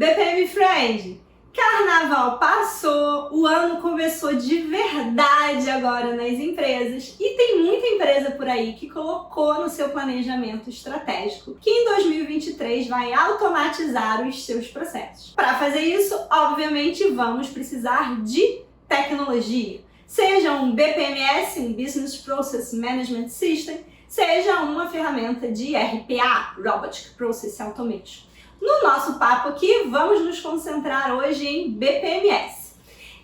BPM Friend, Carnaval passou, o ano começou de verdade agora nas empresas e tem muita empresa por aí que colocou no seu planejamento estratégico que em 2023 vai automatizar os seus processos. Para fazer isso, obviamente, vamos precisar de tecnologia, seja um BPMS, um Business Process Management System, seja uma ferramenta de RPA, Robotic Process Automation. No nosso papo aqui, vamos nos concentrar hoje em BPMS.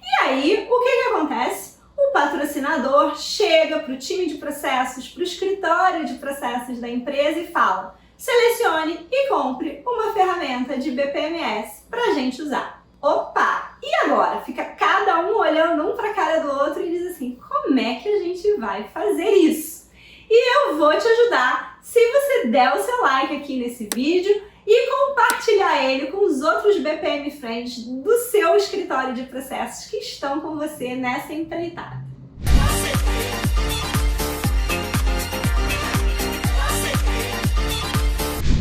E aí, o que acontece? O patrocinador chega para o time de processos, para o escritório de processos da empresa e fala: selecione e compre uma ferramenta de BPMS para a gente usar. Opa! E agora? Fica cada um olhando um para a cara do outro e diz assim: como é que a gente vai fazer isso? E eu vou te ajudar se você der o seu like aqui nesse vídeo e compartilhar ele com os outros BPM Friends do seu escritório de processos que estão com você nessa empreitada.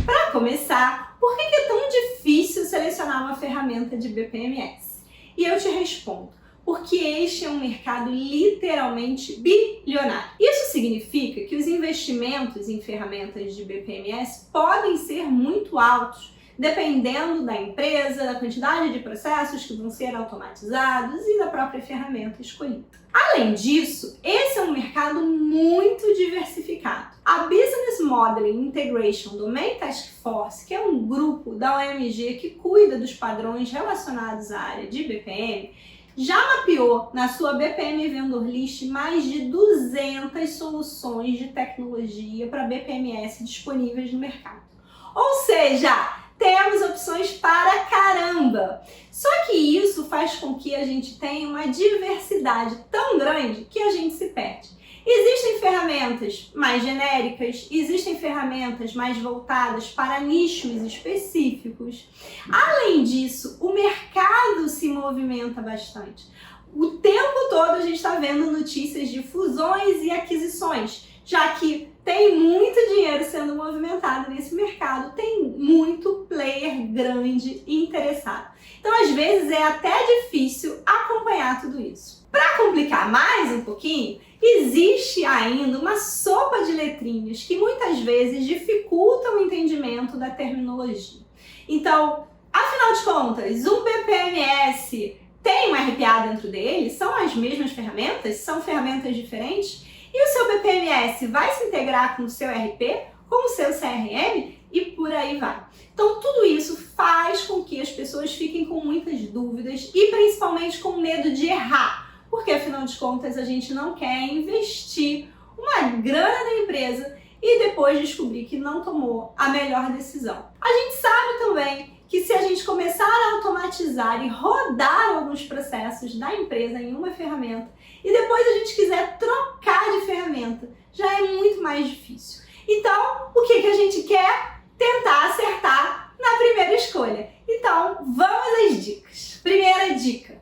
Para começar, por que é tão difícil selecionar uma ferramenta de BPMS? E eu te respondo: porque este é um mercado literalmente bilionário. Isso significa que os investimentos em ferramentas de BPMS podem ser muito altos, dependendo da empresa, da quantidade de processos que vão ser automatizados e da própria ferramenta escolhida. Além disso, esse é um mercado muito diversificado. A Business Modeling Integration Domain Task Force, que é um grupo da OMG que cuida dos padrões relacionados à área de BPM, já mapeou na sua BPM Vendor List mais de 200 soluções de tecnologia para BPMS disponíveis no mercado. Ou seja, temos opções para caramba! Só que isso faz com que a gente tenha uma diversidade tão grande que a gente se perde. Existem ferramentas mais genéricas, existem ferramentas mais voltadas para nichos específicos. Além disso, o mercado se movimenta bastante. O tempo todo a gente está vendo notícias de fusões e aquisições, já que tem muito dinheiro sendo movimentado nesse mercado, tem muito player grande interessado. Então, às vezes, é até difícil acompanhar tudo isso. Para complicar mais um pouquinho, existe ainda uma sopa de letrinhas que muitas vezes dificultam o entendimento da terminologia. Então, afinal de contas, um BPMS tem um RPA dentro dele? São as mesmas ferramentas? São ferramentas diferentes? E o seu BPMS vai se integrar com o seu RP, com o seu CRM e por aí vai. Então, tudo isso faz com que as pessoas fiquem com muitas dúvidas e principalmente com medo de errar. Porque, afinal de contas, a gente não quer investir uma grana da empresa e depois descobrir que não tomou a melhor decisão. A gente sabe também que se a gente começar a automatizar e rodar alguns processos da empresa em uma ferramenta e depois a gente quiser trocar de ferramenta, já é muito mais difícil. Então, o que a gente quer? Tentar acertar na primeira escolha. Então, vamos às dicas. Primeira dica: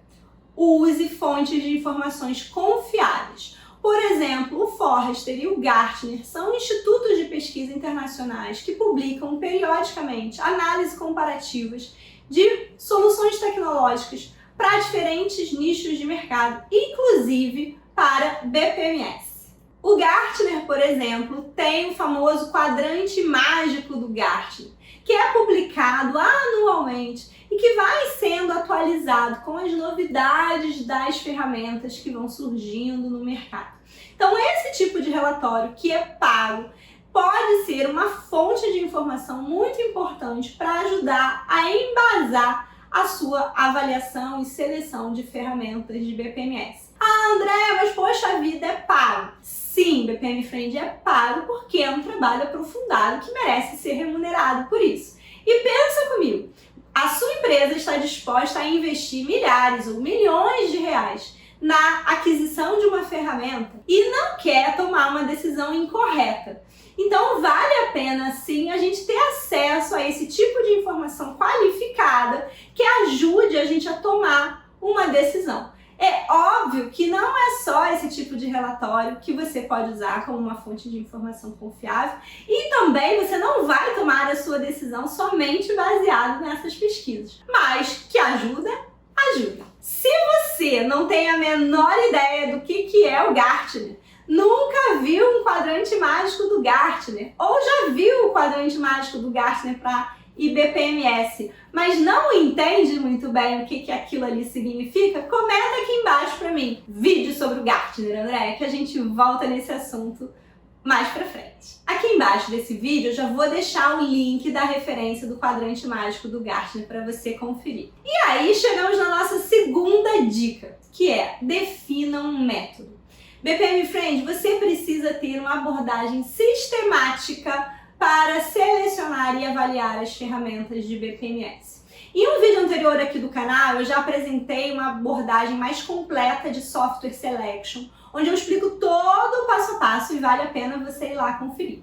use fontes de informações confiáveis. Por exemplo, o Forrester e o Gartner são institutos de pesquisa internacionais que publicam periodicamente análises comparativas de soluções tecnológicas para diferentes nichos de mercado, inclusive para BPMS. O Gartner, por exemplo, tem o famoso quadrante mágico do Gartner, que é publicado anualmente e que vai sendo atualizado com as novidades das ferramentas que vão surgindo no mercado. Então, esse tipo de relatório que é pago pode ser uma fonte de informação muito importante para ajudar a embasar a sua avaliação e seleção de ferramentas de BPMS. Ah, André, mas poxa vida, é pago. Sim, BPM Friend é pago porque é um trabalho aprofundado que merece ser remunerado por isso. E pensa comigo, a sua empresa está disposta a investir milhares ou milhões de reais na aquisição de uma ferramenta e não quer tomar uma decisão incorreta. Então, vale a pena, sim, a gente ter acesso a esse tipo de informação qualificada que ajude a gente a tomar uma decisão. É óbvio que não é só esse tipo de relatório que você pode usar como uma fonte de informação confiável e também você não vai tomar a sua decisão somente baseado nessas pesquisas, mas que ajuda, ajuda. Se você não tem a menor ideia do que é o Gartner, nunca viu um quadrante mágico do Gartner ou já viu o quadrante mágico do Gartner para IBPMS, mas não entende muito bem o que aquilo ali significa, comenta aqui embaixo para mim. Vídeo sobre o Gartner, André, que a gente volta nesse assunto mais pra frente. Aqui embaixo desse vídeo eu já vou deixar o link da referência do quadrante mágico do Gartner para você conferir. E aí chegamos na nossa segunda dica, que é defina um método. BPM Friend, você precisa ter uma abordagem sistemática para selecionar e avaliar as ferramentas de BPMS. Em um vídeo anterior aqui do canal, eu já apresentei uma abordagem mais completa de Software Selection, onde eu explico todo o passo a passo e vale a pena você ir lá conferir.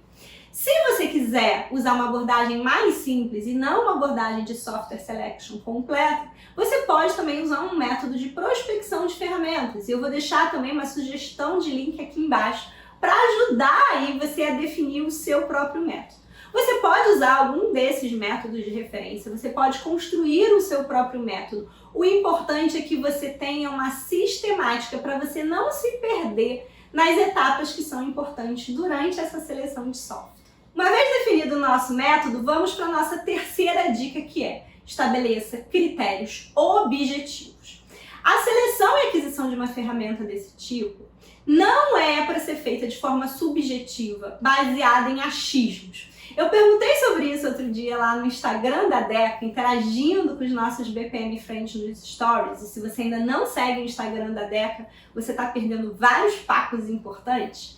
Se você quiser usar uma abordagem mais simples e não uma abordagem de Software Selection completa, você pode também usar um método de prospecção de ferramentas. E eu vou deixar também uma sugestão de link aqui embaixo para ajudar aí você a definir o seu próprio método. Você pode usar algum desses métodos de referência, você pode construir o seu próprio método. O importante é que você tenha uma sistemática para você não se perder nas etapas que são importantes durante essa seleção de software. Uma vez definido o nosso método, vamos para a nossa terceira dica, que é estabeleça critérios objetivos. A seleção e aquisição de uma ferramenta desse tipo não é para ser feita de forma subjetiva, baseada em achismos. Eu perguntei sobre isso outro dia lá no Instagram da Deca, interagindo com os nossos BPM Friends nos stories. E se você ainda não segue o Instagram da Deca, você está perdendo vários papos importantes.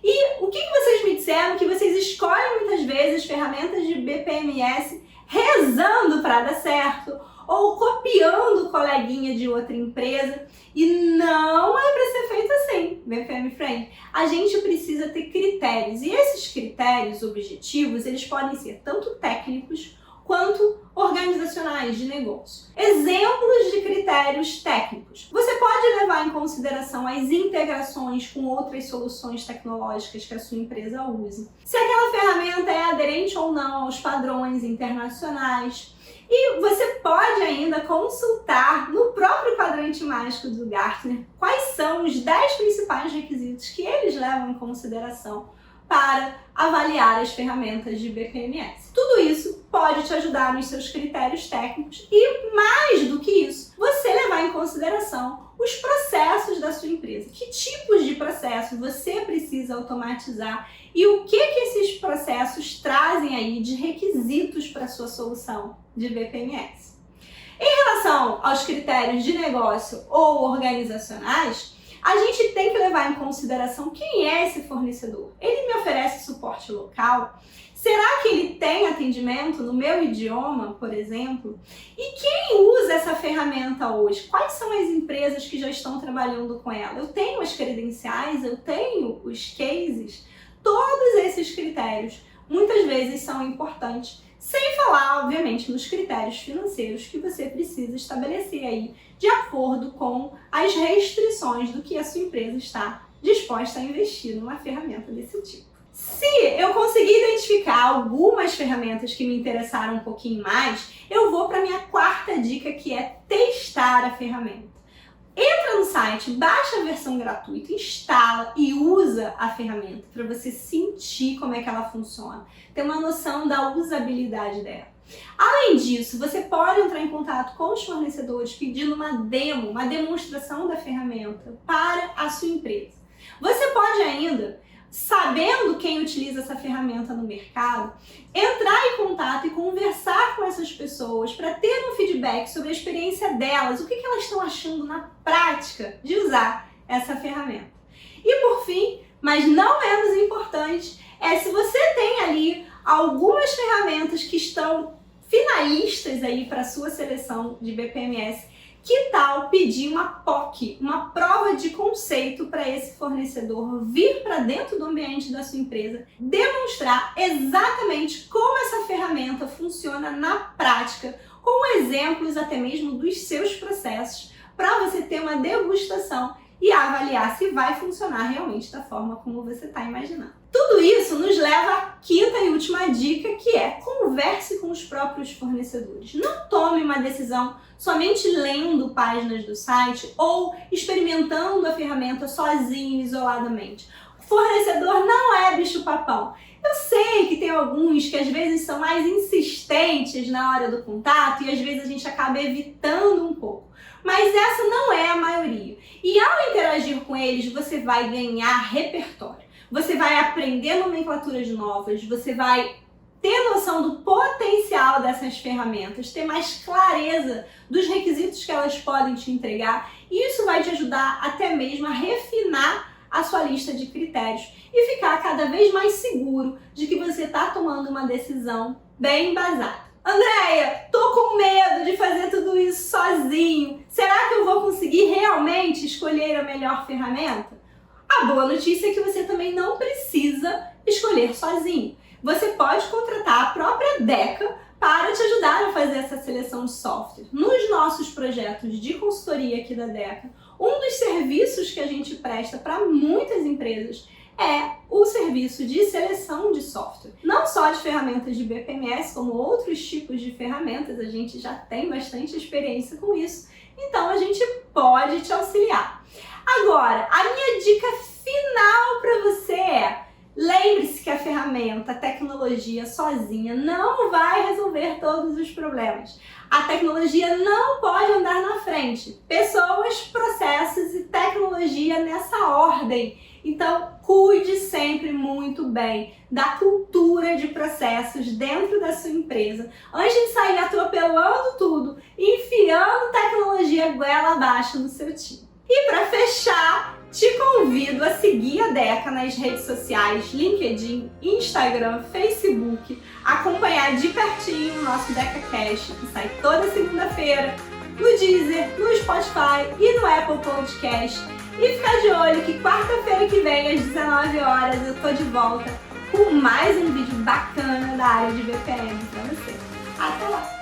E o que vocês me disseram? Que vocês escolhem muitas vezes ferramentas de BPMS rezando para dar certo ou copiando o coleguinha de outra empresa. E não é para ser feito assim, BPM Friend. A gente precisa ter critérios. E esses critérios objetivos, eles podem ser tanto técnicos quanto organizacionais de negócio. Exemplos de critérios técnicos. Você pode levar em consideração as integrações com outras soluções tecnológicas que a sua empresa use. Se aquela ferramenta é aderente ou não aos padrões internacionais. E você pode ainda consultar no próprio quadrante mágico do Gartner quais são os 10 principais requisitos que eles levam em consideração para avaliar as ferramentas de BPMS. Tudo isso pode te ajudar nos seus critérios técnicos e, mais do que isso, você levar em consideração os processos da sua empresa. Que tipos de processos você precisa automatizar e o que esses processos trazem aí de requisitos para a sua solução de BPMS. Em relação aos critérios de negócio ou organizacionais, a gente tem que levar em consideração quem é esse fornecedor. Ele me oferece suporte local? Será que ele tem atendimento no meu idioma, por exemplo? E quem usa essa ferramenta hoje? Quais são as empresas que já estão trabalhando com ela? Eu tenho as credenciais, eu tenho os cases? Todos esses critérios muitas vezes são importantes, sem falar, obviamente, nos critérios financeiros que você precisa estabelecer aí, de acordo com as restrições do que a sua empresa está disposta a investir numa ferramenta desse tipo. Se eu conseguir identificar algumas ferramentas que me interessaram um pouquinho mais, eu vou para a minha quarta dica, que é testar a ferramenta. Entra no site, baixa a versão gratuita, instala e usa a ferramenta para você sentir como é que ela funciona, ter uma noção da usabilidade dela. Além disso, você pode entrar em contato com os fornecedores pedindo uma demo, uma demonstração da ferramenta para a sua empresa. Você pode ainda, sabendo quem utiliza essa ferramenta no mercado, entrar em contato e conversar com essas pessoas para ter um feedback sobre a experiência delas, o que elas estão achando na prática de usar essa ferramenta. E por fim, mas não menos importante, é se você tem ali algumas ferramentas que estão finalistas aí para a sua seleção de BPMS, que tal pedir uma POC, uma prova de conceito para esse fornecedor vir para dentro do ambiente da sua empresa, demonstrar exatamente como essa ferramenta funciona na prática, com exemplos até mesmo dos seus processos, para você ter uma degustação e avaliar se vai funcionar realmente da forma como você está imaginando. Tudo isso nos leva à quinta e última dica, que é: converse com os próprios fornecedores. Não tome uma decisão somente lendo páginas do site ou experimentando a ferramenta sozinho, isoladamente. O fornecedor não é bicho-papão. Eu sei que tem alguns que às vezes são mais insistentes na hora do contato e às vezes a gente acaba evitando um pouco. Mas essa não é a maioria. E ao interagir com eles, você vai ganhar repertório. Você vai aprender nomenclaturas novas, você vai ter noção do potencial dessas ferramentas, ter mais clareza dos requisitos que elas podem te entregar, e isso vai te ajudar até mesmo a refinar a sua lista de critérios e ficar cada vez mais seguro de que você está tomando uma decisão bem embasada. Andréia, tô com medo de fazer tudo isso sozinho. Será que eu vou conseguir realmente escolher a melhor ferramenta? A boa notícia é que você também não precisa escolher sozinho. Você pode contratar a própria Deca para te ajudar a fazer essa seleção de software. Nos nossos projetos de consultoria aqui da Deca, um dos serviços que a gente presta para muitas empresas é o serviço de seleção de software. Não só de ferramentas de BPMS, como outros tipos de ferramentas, a gente já tem bastante experiência com isso, então a gente pode te auxiliar. Agora, a minha dica final para você é: lembre-se que a ferramenta, a tecnologia sozinha não vai resolver todos os problemas. A tecnologia não pode andar na frente. Pessoas, processos e tecnologia nessa ordem. Então, cuide sempre muito bem da cultura de processos dentro da sua empresa, antes de sair atropelando tudo, enfiando tecnologia goela abaixo no seu time. E para fechar, te convido a seguir a Deca nas redes sociais, LinkedIn, Instagram, Facebook, acompanhar de pertinho o nosso DecaCast, que sai toda segunda-feira, no Deezer, no Spotify e no Apple Podcast. E ficar de olho que quarta-feira que vem, às 19 horas, eu tô de volta com mais um vídeo bacana da área de BPM para você. Até lá!